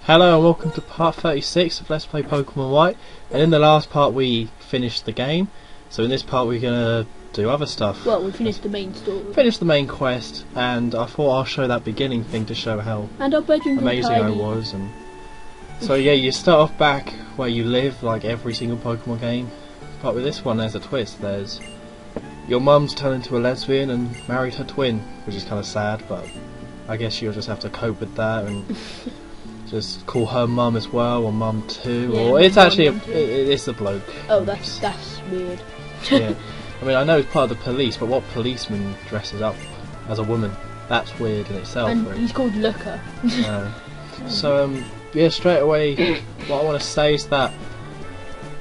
Hello and welcome to part 36 of Let's Play Pokemon White, and in the last part we finished the game, so in this part we're going to do other stuff. Well, we finished the main story. Finished the main quest, and I thought I'll show that beginning thing to show how And our bedrooms amazing I was. And so yeah, you start off back where you live, like every single Pokemon game, but with this one there's a twist. There's your mum's turned into a lesbian and married her twin, which is kind of sad, but I guess you'll just have to cope with that and just call her mum as well, or mum too, Yeah, or it's actually it's a bloke. Oh, that's weird. Yeah, I mean I know it's part of the police, but what policeman dresses up as a woman? That's weird in itself. And really. he's called Looker. So yeah, straight away, what I want to say is that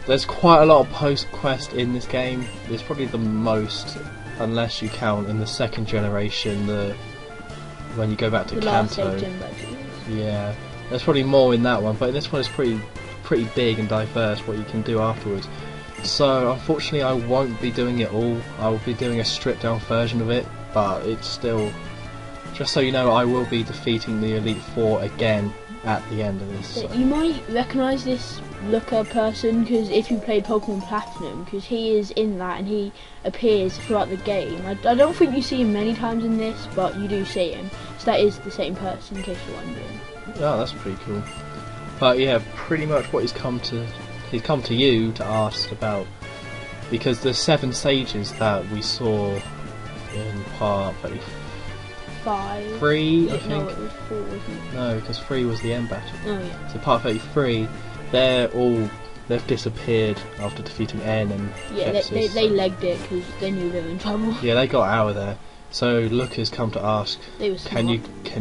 there's quite a lot of post-quest in this game. There's probably the most, unless you count in the second generation, when you go back to The last Kanto. 8 gym badges. Yeah, there's probably more in that one, but in this one it's pretty big and diverse what you can do afterwards. So unfortunately I won't be doing it all. I will be doing a stripped down version of it, but it's still, just so you know, I will be defeating the Elite Four again at the end of this. So. You might recognise this Looker person because if you played Pokemon Platinum, because he is in that and he appears throughout the game. I don't think you see him many times in this, but you do see him. So that is the same person, in case you're wondering. Oh, that's pretty cool. But yeah, pretty much what he's come to you to ask about, because the 7 sages that we saw in part 5. 3, I No, think. it was 4, wasn't it? No, because 3 was the end battle. Oh yeah. So part 33, they've disappeared after defeating N and Yeah, Gepsis. they legged it because they knew they were in trouble. Yeah, they got out of there. So Looker's come to ask, They were can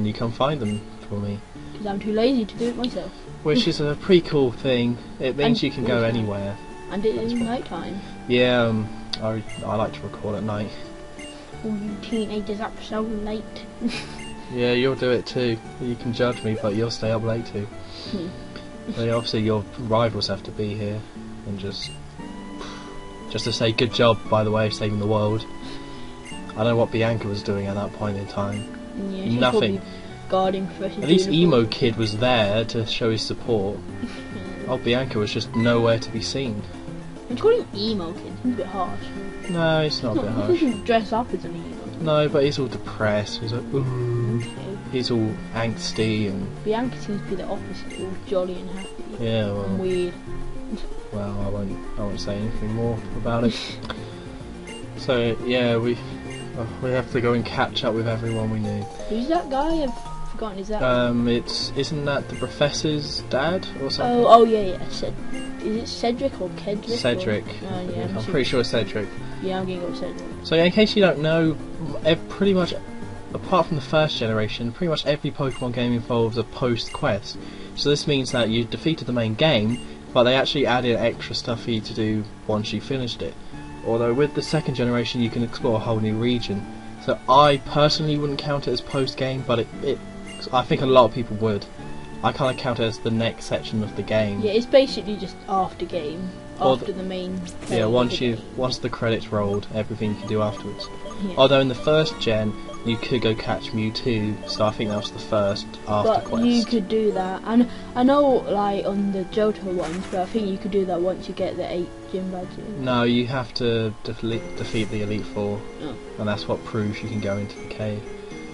you come find them for me? Because I'm too lazy to do it myself. Which is a pretty cool thing. It means And you can go also- anywhere. And it is night time. Yeah, I like to record at night. All you teenagers up so late. Yeah, you'll do it too. You can judge me, but you'll stay up late too. So yeah, obviously your rivals have to be here, and just to say good job, by the way, saving the world. I don't know what Bianca was doing at that point in time. Yeah, she's Nothing. probably guarding Fresh's At least uniform. Emo Kid was there to show his support. Oh, Bianca was just nowhere to be seen. I'm calling him emo kid. He's a bit harsh. No, it's not a bit He harsh. doesn't dress up as an emo. No, but he's all depressed. He's like, ooh. Okay. He's all angsty and Bianca seems to be the opposite, all jolly and happy. yeah. And Well, weird. I won't say anything more about it. So yeah, we have to go and catch up with everyone we knew. Who's that guy? I've forgotten. Is that? Isn't that the professor's dad or something? Oh yeah. Is it Cedric or Kedrick? Cedric. Oh yeah. I'm pretty sure it's Cedric. Yeah, I'm gonna go with Cedric. So yeah, in case you don't know, pretty much, apart from the first generation, pretty much every Pokemon game involves a post-quest. So this means that you defeated the main game, but they actually added extra stuff for you to do once you finished it. Although with the second generation you can explore a whole new region. So I personally wouldn't count it as post-game, but I think a lot of people would. I kind of count it as the next section of the game. Yeah, it's basically just after game, Or after the main. Yeah, play of the game. once the credits rolled, everything you can do afterwards. Yeah. Although in the first gen, you could go catch Mewtwo, so I think that was the first after But quest. you could do that, and I know like on the Johto ones, but I think you could do that once you get the 8 gym badges. No, you have to defeat the Elite Four, Oh. and that's what proves you can go into the cave.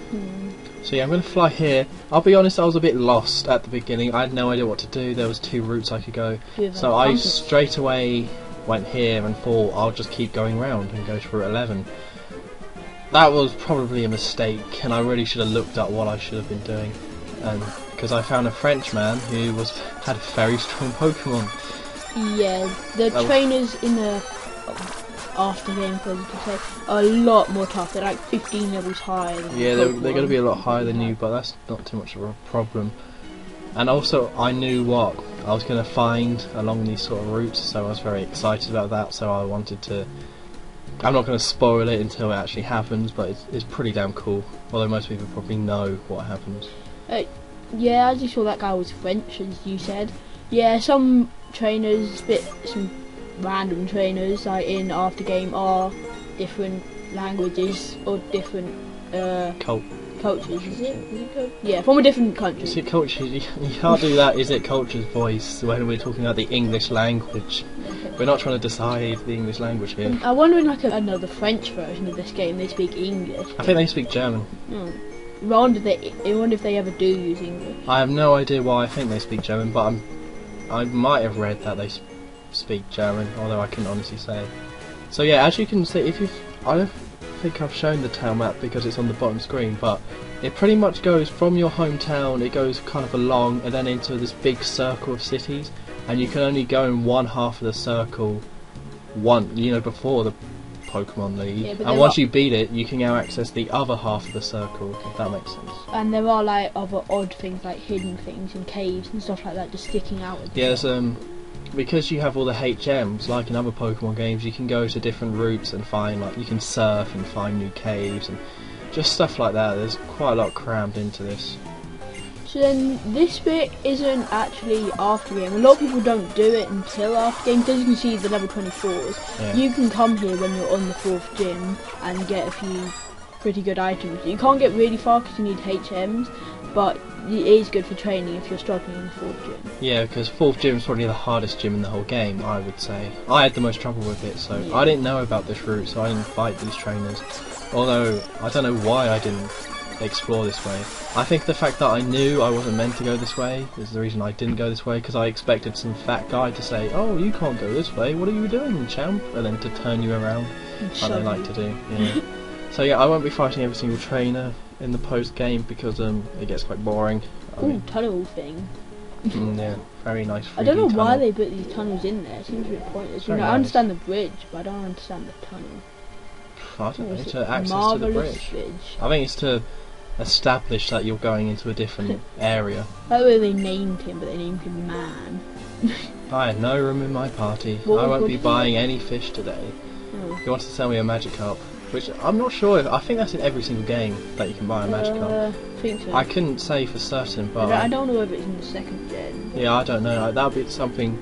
Hmm. So yeah, I'm going to fly here. I'll be honest, I was a bit lost at the beginning. I had no idea what to do. There was 2 routes I could go. So I straight away went here and thought I'll just keep going round and go to Route 11. That was probably a mistake, and I really should have looked at what I should have been doing. Because I found a Frenchman who had a very strong Pokemon. Yeah, the trainers in the after game, as you can say, are a lot more tough. They're like 15 levels higher. Than Yeah, they're Pokemon. going to be a lot higher than you, but that's not too much of a problem. And also, I knew what I was going to find along these sort of routes, so I was very excited about that. So I wanted to. I'm not going to spoil it until it actually happens, but it's pretty damn cool. Although most people probably know what happens. Yeah, I just saw that guy was French, as you said. Yeah, some trainers, some random trainers, like in after game, are different languages or different cultures, is it? Yeah, from a different country. Is it culture? You can't do that. Is it culture's voice when we're talking about the English language? We're not trying to decide the English language here. I wonder in like the French version of this game they speak English. I think they speak German. Oh. I wonder if they ever do use English. I have no idea why I think they speak German, but I might have read that they speak German, although I couldn't honestly say. So yeah, as you can see, I don't think I've shown the town map because it's on the bottom screen, but it pretty much goes from your hometown, it goes kind of along and then into this big circle of cities, and you can only go in one half of the circle before the Pokemon League, yeah, and once you beat it, you can now access the other half of the circle, if that makes sense. And there are like other odd things, like hidden things in caves and stuff like that, just sticking out. Yes, because you have all the HMs, like in other Pokemon games, you can go to different routes and find, like, you can surf and find new caves and just stuff like that. There's quite a lot crammed into this. So then this bit isn't actually after game. A lot of people don't do it until after game. Because you can see the level 24s. Yeah. You can come here when you're on the 4th gym and get a few pretty good items. You can't get really far because you need HMs, but it is good for training if you're struggling in the 4th gym. Yeah, because 4th gym is probably the hardest gym in the whole game, I would say. I had the most trouble with it, so yeah. I didn't know about this route, so I didn't fight these trainers. Although, I don't know why I didn't explore this way. I think the fact that I knew I wasn't meant to go this way is the reason I didn't go this way, because I expected some fat guy to say, "Oh, you can't go this way, what are you doing, champ?" and then to turn you around, like they like to do. Yeah. So yeah, I won't be fighting every single trainer in the post game because it gets quite boring. Ooh, tunnel thing. Yeah, very nice. I don't know tunnel. why they put these tunnels in there. It seems a bit pointless. Very I nice. understand the bridge, but I don't understand the tunnel. I don't know, It's to access to the Marvellous bridge. I think it's to establish that you're going into a different area. That way they named him, but they named him Man. I had no room in my party. What I won't did be you buying any fish today. Oh. He wants to sell me a Magikarp, which I'm not sure if. I think that's in every single game that you can buy a Magikarp. I think so. I couldn't say for certain, but I don't know if it's in the 2nd gen. yeah, I don't know. That would be something.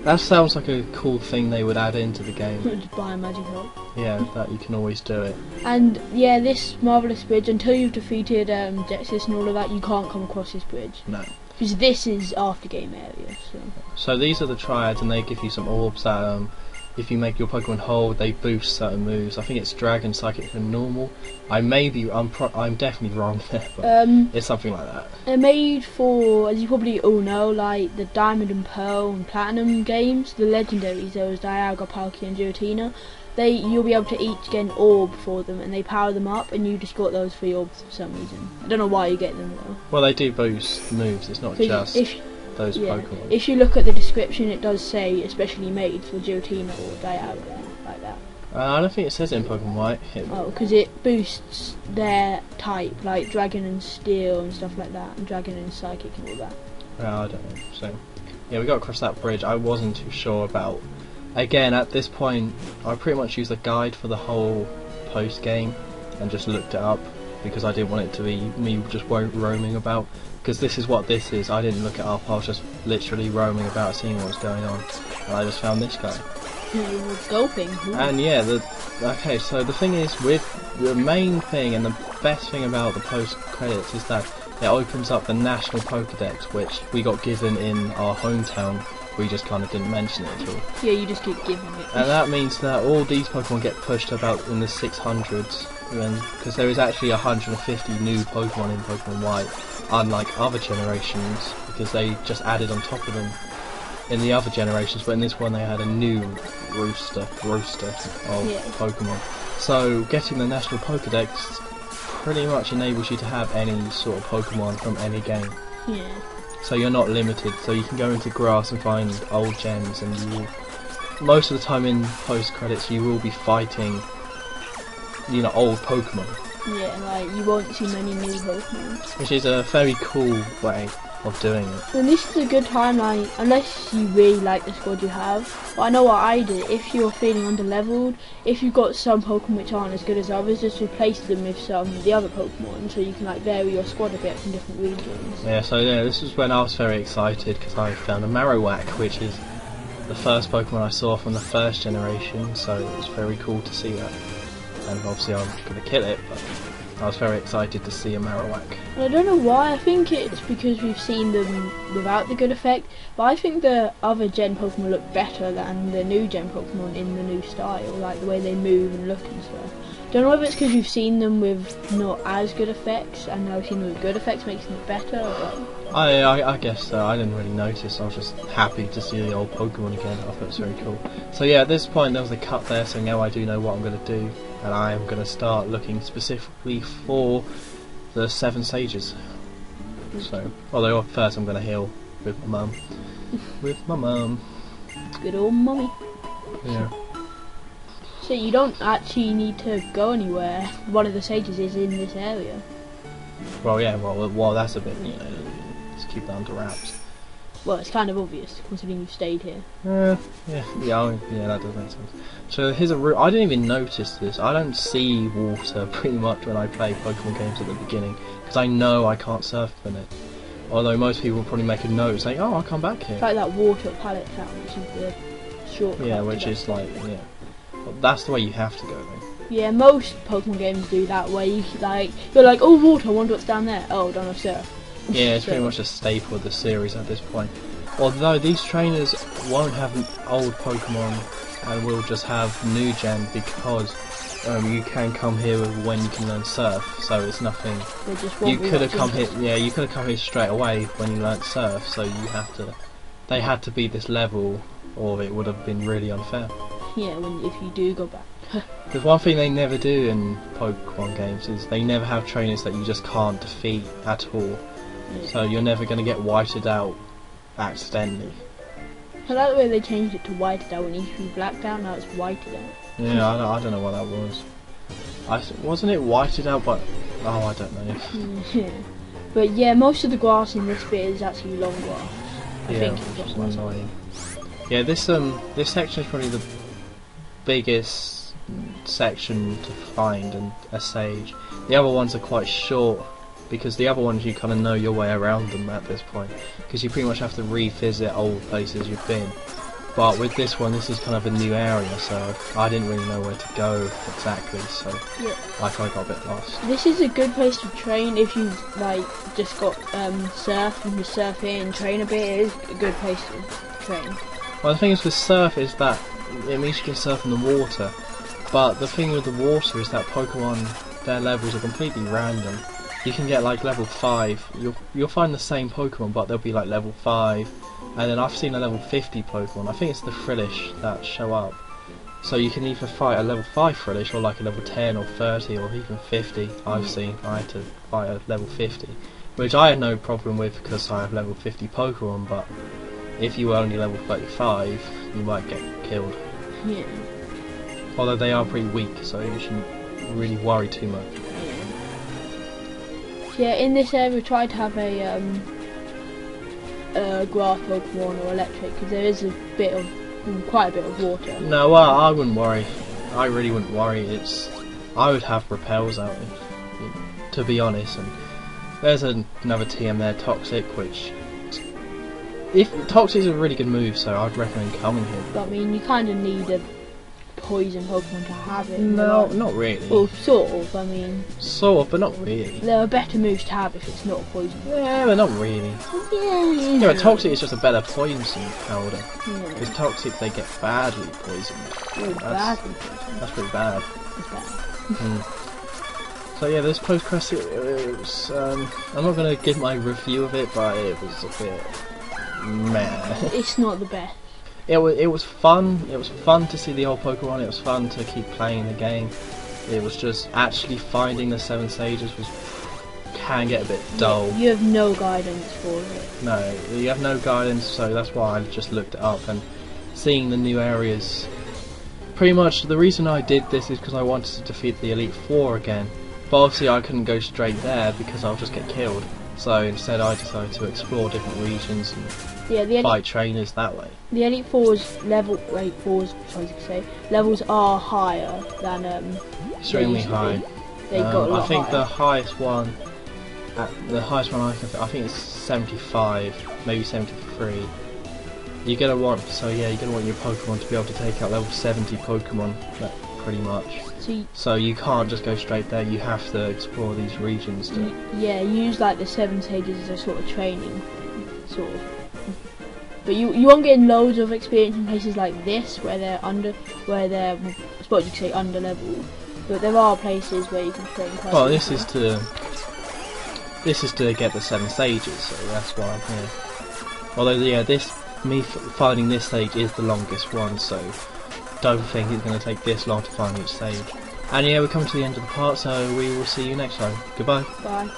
That sounds like a cool thing they would add into the game. Just buy a Magikarp. Yeah, that you can always do it. And yeah, this Marvellous Bridge, until you've defeated Dexys and all of that, you can't come across this bridge. No. Because this is after game area, so. So these are the triads, and they give you some orbs that, if you make your Pokemon hold, they boost certain moves. I think it's Dragon, Psychic, and Normal. I'm definitely wrong there, but it's something like that. They're made for, as you probably all know, like the Diamond and Pearl and Platinum games, the legendaries. There was Dialga, Palkia, and Giratina. You'll be able to each get an orb for them, and they power them up, and you just got those 3 orbs for some reason. I don't know why you get them though. Well, they do boost moves. It's not just those Pokemon. If you look at the description, it does say especially made for Giratina or Dialga, like that. I don't think it says it in Pokemon White. Oh, because it boosts their type, like Dragon and Steel and stuff like that, and Dragon and Psychic and all that. I don't know. So, yeah, we got across that bridge. I wasn't too sure about. Again, at this point, I pretty much used a guide for the whole post game and just looked it up because I didn't want it to be me just roaming about. Because this is what this is. I didn't look it up. I was just literally roaming about, seeing what was going on, and I just found this guy. Gulping. And yeah, okay. So the thing is, with the main thing and the best thing about the post credits is that it opens up the national Pokedex, which we got given in our hometown. We just kind of didn't mention it at all. Yeah, you just keep giving it. And that means that all these Pokemon get pushed about in the 600s, because there is actually 150 new Pokemon in Pokemon White, unlike other generations, because they just added on top of them in the other generations, but in this one they had a new roster of Pokemon. So getting the National Pokedex pretty much enables you to have any sort of Pokemon from any game. Yeah. So you're not limited, so you can go into grass and find old gems, and you will, most of the time in post credits you will be fighting, old Pokemon. Yeah, like you won't see many new Pokemon. Which is a very cool way of doing it. And this is a good time, like, unless you really like the squad you have. But I know what I did. If you're feeling under-leveled, if you've got some Pokemon which aren't as good as others, just replace them with some of the other Pokemon, so you can like vary your squad a bit from different regions. Yeah, so yeah, this is when I was very excited because I found a Marowak, which is the first Pokemon I saw from the first generation, so it was very cool to see that. And obviously I'm going to kill it, but I was very excited to see a Marowak. And I don't know why, I think it's because we've seen them without the good effect, but I think the other gen Pokemon look better than the new gen Pokemon in the new style, like the way they move and look and stuff. Don't know whether it's because we've seen them with not as good effects, and now we've seen them with good effects makes them better, but... I guess so. I didn't really notice. I was just happy to see the old Pokemon again. I thought it was very cool. So yeah, at this point there was a cut there, so now I do know what I'm going to do, and I am going to start looking specifically for the 7 Sages. So, although first I'm going to heal with my mum. With my mum. Good old mummy. Yeah. So you don't actually need to go anywhere. One of the sages is in this area. Well, yeah. Well, that's a bit. You know, let's keep that under wraps. Well, it's kind of obvious considering you've stayed here. Yeah, that does make sense. So here's a route. I didn't even notice this. I don't see water pretty much when I play Pokemon games at the beginning because I know I can't surf in it. Although most people will probably make a note saying, "Oh, I'll come back here." It's like that water at Pallet Town, which is the shortcut. Yeah, which is like, yeah. Well, that's the way you have to go though. Yeah, most Pokemon games do that where you're like, oh, water, I wonder what's down there. Oh, don't have surf. Yeah, it's pretty much a staple of the series at this point. Although these trainers won't have old Pokemon and will just have new gen because you can come here when you can learn surf, so it's nothing. You could have come here. Yeah, you could have come here straight away when you learnt surf. So you have to. They had to be this level, or it would have been really unfair. Yeah, if you do go back. There's one thing they never do in Pokemon games is they never have trainers that you just can't defeat at all. Yeah. So you're never going to get whited out accidentally. I like the way they changed it to whited out when it used to be blacked out, now it's whited out. Yeah, I don't know what that was. Wasn't it whited out, but oh, I don't know. Yeah. But yeah, most of the grass in this bit is actually long grass. I think it's just annoying. Yeah, this section is probably the biggest section to find in a sage. The other ones are quite short because the other ones you kind of know your way around them at this point because you pretty much have to revisit old places you've been. But with this one, this is kind of a new area, so I didn't really know where to go exactly, so yeah. I kind of got a bit lost. This is a good place to train if you've just got surf and you surf here and train a bit. It is a good place to train. Well, the thing is with surf is that it means you can surf in the water, but the thing with the water is that Pokemon, their levels are completely random. You can get like level 5, you'll find the same Pokemon, but they'll be like level 5, and then I've seen a level 50 Pokemon. I think it's the Frillish that show up. So you can either fight a level 5 Frillish or like a level 10 or 30 or even 50. I've seen. I had to fight a level 50, which I had no problem with because I have level 50 Pokemon, but if you were only level 35, you might get killed. Yeah. Although they are pretty weak, so you shouldn't really worry too much. Yeah, in this area we tried to have a grass Pokemon or electric because there is quite a bit of water. No, well, I wouldn't worry. I really wouldn't worry. I would have repels out, to be honest. And there's another TM there, Toxic, which Toxic is a really good move, so I'd recommend coming here. But I mean, you kind of need a poison Pokemon to have it. No, not really. Well, sort of, I mean... Sort of, but not really. There are better moves to have if it's not poison. Yeah, but not really. Yeah, but Toxic is just a better poison powder. Yeah. With Toxic, they get badly poisoned. Oh, badly poisoned. That's pretty bad. It's bad. So yeah, this post-quest, it was... I'm not going to give my review of it, but it was a bit... meh. It's not the best. It was fun. It was fun to see the old Pokemon. It was fun to keep playing the game. It was just actually finding the 7 Sages can get a bit dull. Yeah, you have no guidance for it. No, you have no guidance, so that's why I just looked it up and seeing the new areas. Pretty much the reason I did this is because I wanted to defeat the Elite Four again. But obviously I couldn't go straight there because I'll just get killed. So instead I decided to explore different regions and fight trainers that way. The Elite Four's levels are higher than extremely high. I think the highest one I think it's 75, maybe 73. You're gonna want your Pokemon to be able to take out level 70 Pokemon that pretty much. So So you can't just go straight there. You have to explore these regions. yeah, use like the 7 stages as a sort of training, sort of. But you won't get loads of experience in places like this where they're I suppose you could say under level. But there are places where you can train quite. Well, this is to get the 7 stages, so that's why I'm here. Although yeah, finding this stage is the longest one, so don't think it's going to take this long to find each stage. And yeah, we're coming to the end of the part, so we will see you next time. Goodbye. Bye.